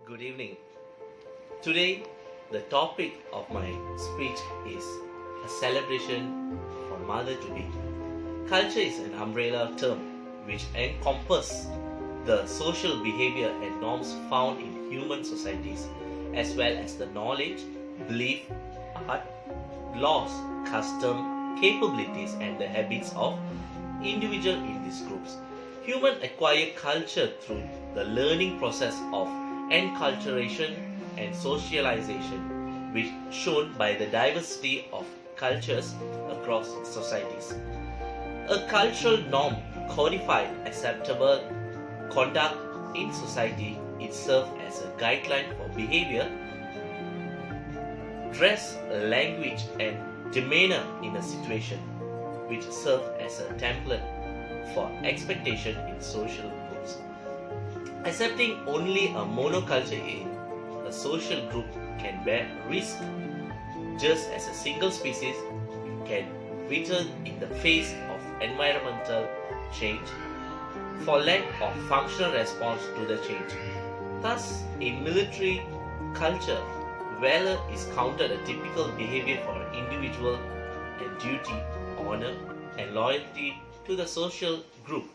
Good evening. Today, the topic of my speech is a celebration for Mother to Be. Culture is an umbrella term which encompasses the social behavior and norms found in human societies, as well as the knowledge, belief, art, laws, custom, capabilities, and the habits of individuals in these groups. Humans acquire culture through the learning process of enculturation and socialization, which shown by the diversity of cultures across societies. A cultural norm codified acceptable conduct in society. It serves as a guideline for behavior, dress, language, and demeanor in a situation, which serve as a template for expectation in social groups. Accepting only a monoculture in a social group can bear risk, just as a single species can wither in the face of environmental change for lack of functional response to the change. Thus, in military culture, valor is counted a typical behavior for an individual, and duty, honor, and loyalty to the social group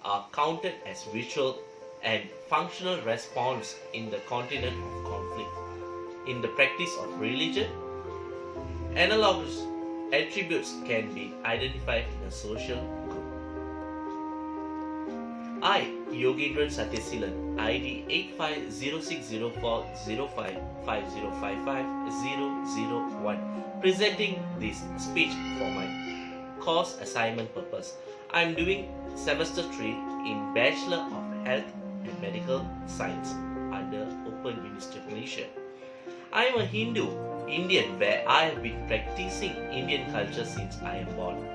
are counted as virtual and functional response in the continent of conflict. In the practice of religion, analogous attributes can be identified in a social group. I, Yogendran Satyasilan, ID 850604055055-001, presenting this speech for my course assignment purpose. I am doing semester 3 in Bachelor of Health and Medical Science under Open University of Malaysia. I am a Hindu Indian where I have been practicing Indian culture since I am born.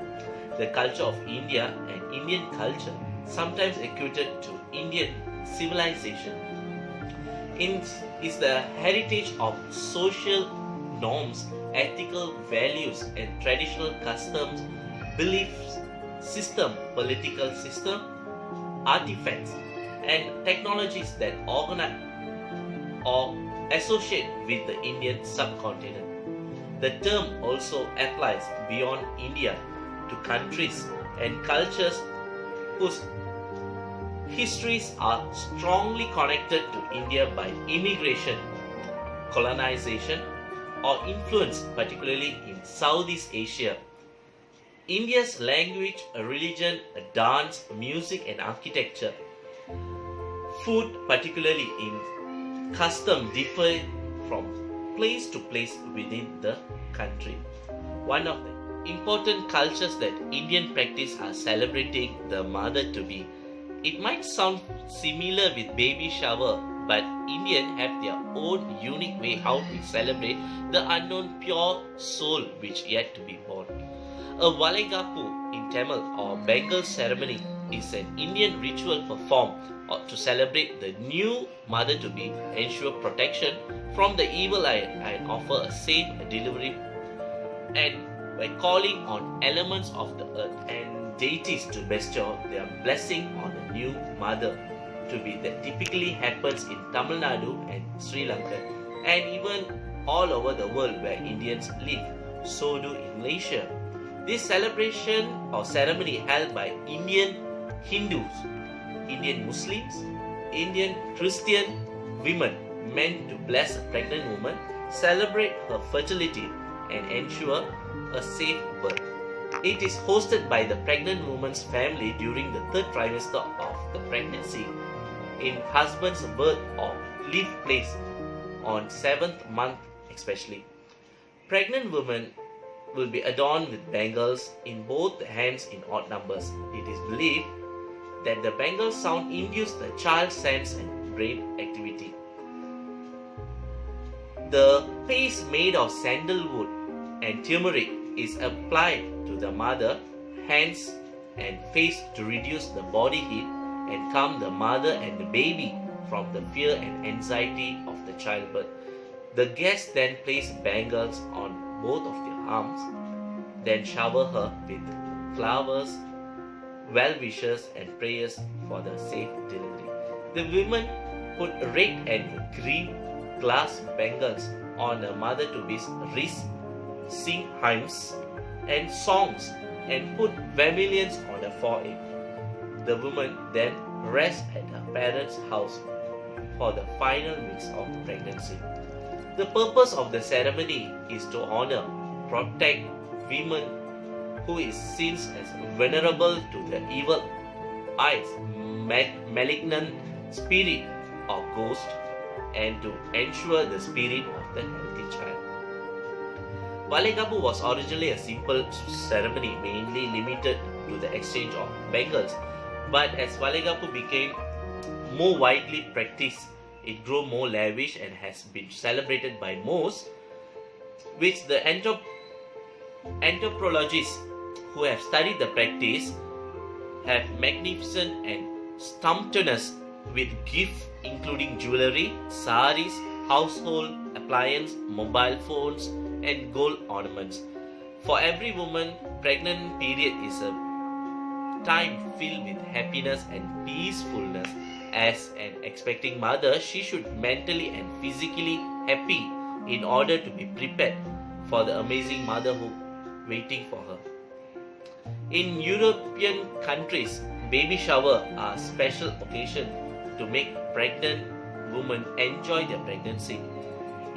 The culture of India and Indian culture, sometimes equated to Indian civilization, is the heritage of social norms, ethical values, and traditional customs, beliefs, system, political system, artifacts, and technologies that organize or associate with the Indian subcontinent. The term also applies beyond India to countries and cultures whose histories are strongly connected to India by immigration, colonization, or influence, particularly in Southeast Asia. India's language, religion, dance, music, and architecture, food, particularly in custom, differ from place to place within the country. One of the important cultures that Indian practice are celebrating the mother to be. It might sound similar with baby shower, but Indians have their own unique way how we celebrate the unknown pure soul which yet to be born. A Valagapu in Tamil or Bengal ceremony is an Indian ritual performed to celebrate the new mother to be, ensure protection from the evil eye, and offer a safe delivery, and by calling on elements of the earth and deities to bestow their blessing on the new mother to be. That typically happens in Tamil Nadu and Sri Lanka, and even all over the world where Indians live. So do in Malaysia. This celebration or ceremony held by Indian Hindus, Indian Muslims, Indian Christian women meant to bless a pregnant woman, celebrate her fertility, and ensure a safe birth. It is hosted by the pregnant woman's family during the third trimester of the pregnancy, in husband's birth or leave place on 7th month especially. Pregnant women will be adorned with bangles in both hands in odd numbers. It is believed that the bangle sound induce the child's sense and brain activity. The paste made of sandalwood and turmeric is applied to the mother, hands, and face to reduce the body heat and calm the mother and the baby from the fear and anxiety of the childbirth. The guests then place bangles on both of their arms, then shower her with flowers, well wishes, and prayers for the safe delivery. The women put red and green glass bangles on a mother to be sing hymns and songs and put vermilions on her forehead. The woman then rests at her parents' house for the final weeks of pregnancy. The purpose of the ceremony is to honor, protect women who is seen as vulnerable to the evil eyes, malignant spirit or ghost, and to ensure the spirit of the healthy child. Valagapu was originally a simple ceremony mainly limited to the exchange of bangles, but as Valagapu became more widely practiced, it grew more lavish and has been celebrated by most, which the anthropologists who have studied the practice have magnificent and sumptuous with gifts including jewelry, saris, household appliances, mobile phones, and gold ornaments. For every woman, pregnant period is a time filled with happiness and peacefulness. As an expecting mother, she should mentally and physically happy in order to be prepared for the amazing motherhood waiting for her. In European countries, baby shower are a special occasion to make pregnant women enjoy their pregnancy.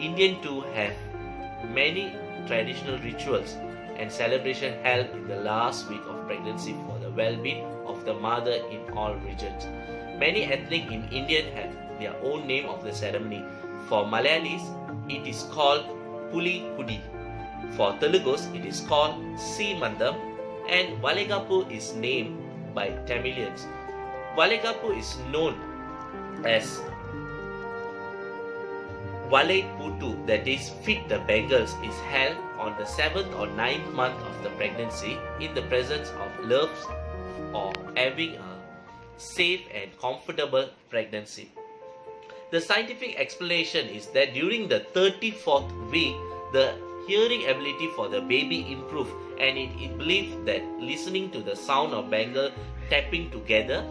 Indian too have many traditional rituals and celebration held in the last week of pregnancy for the well-being of the mother in all regions. Many ethnic in India have their own name of the ceremony. For Malayalis, it is called Puli Kudi. For Telugus, it is called Seemandam, and Valagapu is named by Tamilians. Valagapu is known as Valai Putu, that is, fit the bangles, is held on the 7th or 9th month of the pregnancy in the presence of loves or having a safe and comfortable pregnancy. The scientific explanation is that during the 34th week, the hearing ability for the baby improves, and it is believed that listening to the sound of bangle tapping together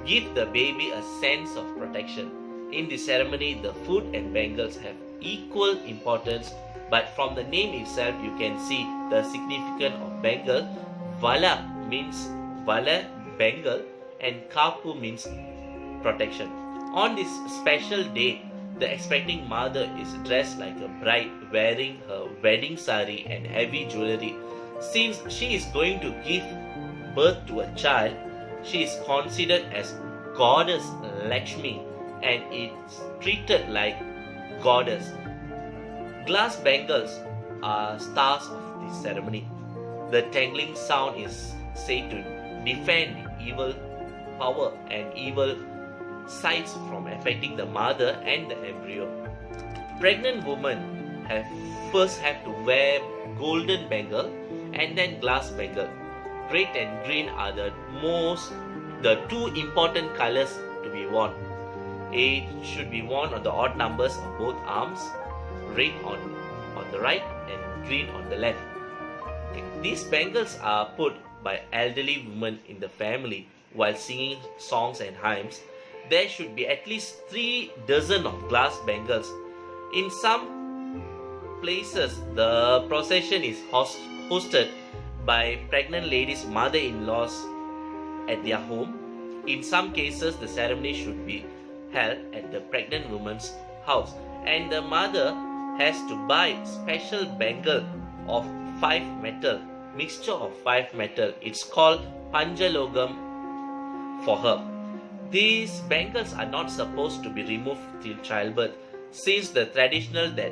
gives the baby a sense of protection. In the ceremony, the food and bangles have equal importance, but from the name itself you can see the significance of bangle. Vala means Vala, bangle, and Kapu means protection. On this special day, the expecting mother is dressed like a bride, wearing her wedding sari and heavy jewelry. Since she is going to give birth to a child, she is considered as goddess Lakshmi and is treated like goddess. Glass bangles are stars of this ceremony. The tangling sound is said to defend evil power and evil sights from affecting the mother and the embryo. Pregnant women first have to wear golden bangle and then glass bangle. Red and green are the two important colors to be worn. It should be worn on the odd numbers of both arms, red on the right and green on the left. Okay. These bangles are put by elderly women in the family while singing songs and hymns. There should be at least 3 dozen of glass bangles. In some places, the procession is hosted by pregnant ladies' mother-in-laws at their home. In some cases, the ceremony should be held at the pregnant woman's house, and the mother has to buy special bangle of 5 metal, mixture of 5 metal. It's called Panjalogam for her. These bangles are not supposed to be removed till childbirth, since the traditional that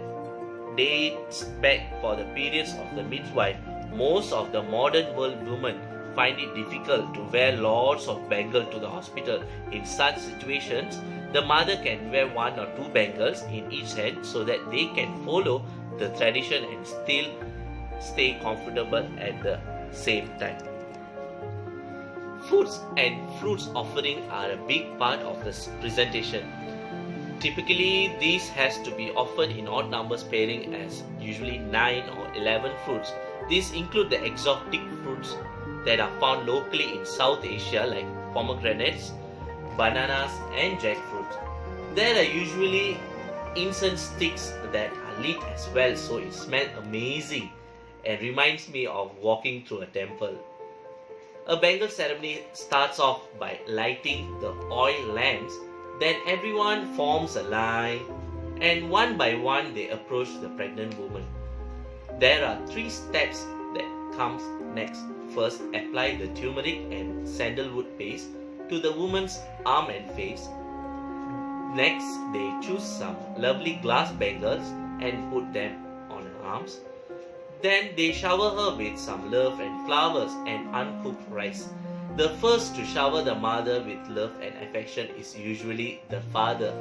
dates back for the periods of the midwife. Most of the modern world women find it difficult to wear lots of bangle to the hospital. In such situations, the mother can wear 1 or 2 bangles in each hand so that they can follow the tradition and still stay comfortable at the same time. Foods and fruits offering are a big part of the presentation. Typically, this has to be offered in odd numbers pairing as usually 9 or 11 fruits. These include the exotic fruits that are found locally in South Asia like pomegranates, bananas and jackfruits. There are usually incense sticks that are lit as well, so it smells amazing and reminds me of walking through a temple. A Bengal ceremony starts off by lighting the oil lamps, then everyone forms a line and one by one they approach the pregnant woman. There are 3 steps that comes next. First, apply the turmeric and sandalwood paste to the woman's arm and face. Next, they choose some lovely glass bangles and put them on her arms. Then they shower her with some love and flowers and uncooked rice. The first to shower the mother with love and affection is usually the father.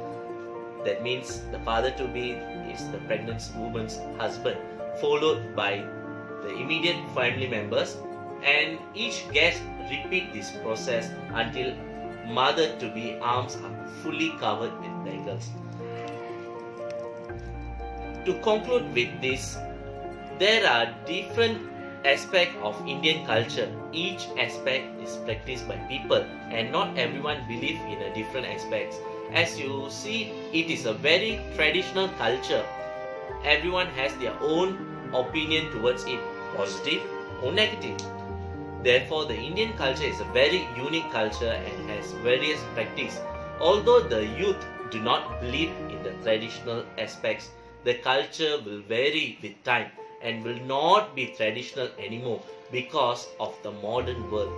That means the father to be is the pregnant woman's husband, followed by the immediate family members, and each guest repeat this process until mother to be arms are fully covered with bangles. To conclude with this, there are different aspects of Indian culture. Each aspect is practiced by people and not everyone believes in a different aspects. As you see, it is a very traditional culture. Everyone has their own opinion towards it, positive or negative. Therefore, the Indian culture is a very unique culture and has various practices. Although the youth do not believe in the traditional aspects, the culture will vary with time and will not be traditional anymore because of the modern world.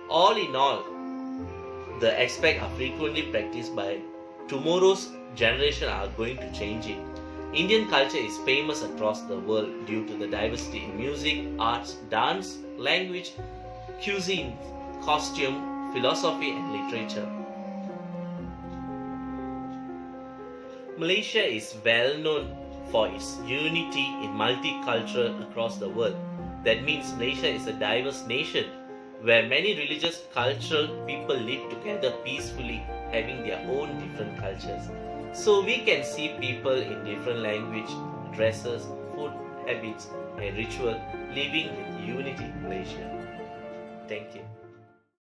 All in all, the aspects are frequently practiced by tomorrow's generation are going to change it. Indian culture is famous across the world due to the diversity in music, arts, dance, language, cuisine, costume, philosophy and literature. Malaysia is well known for its unity in multicultural across the world. That means Malaysia is a diverse nation where many religious, cultural people live together peacefully, having their own different cultures. So we can see people in different language, dresses, food habits and ritual living with unity in Malaysia. Thank you.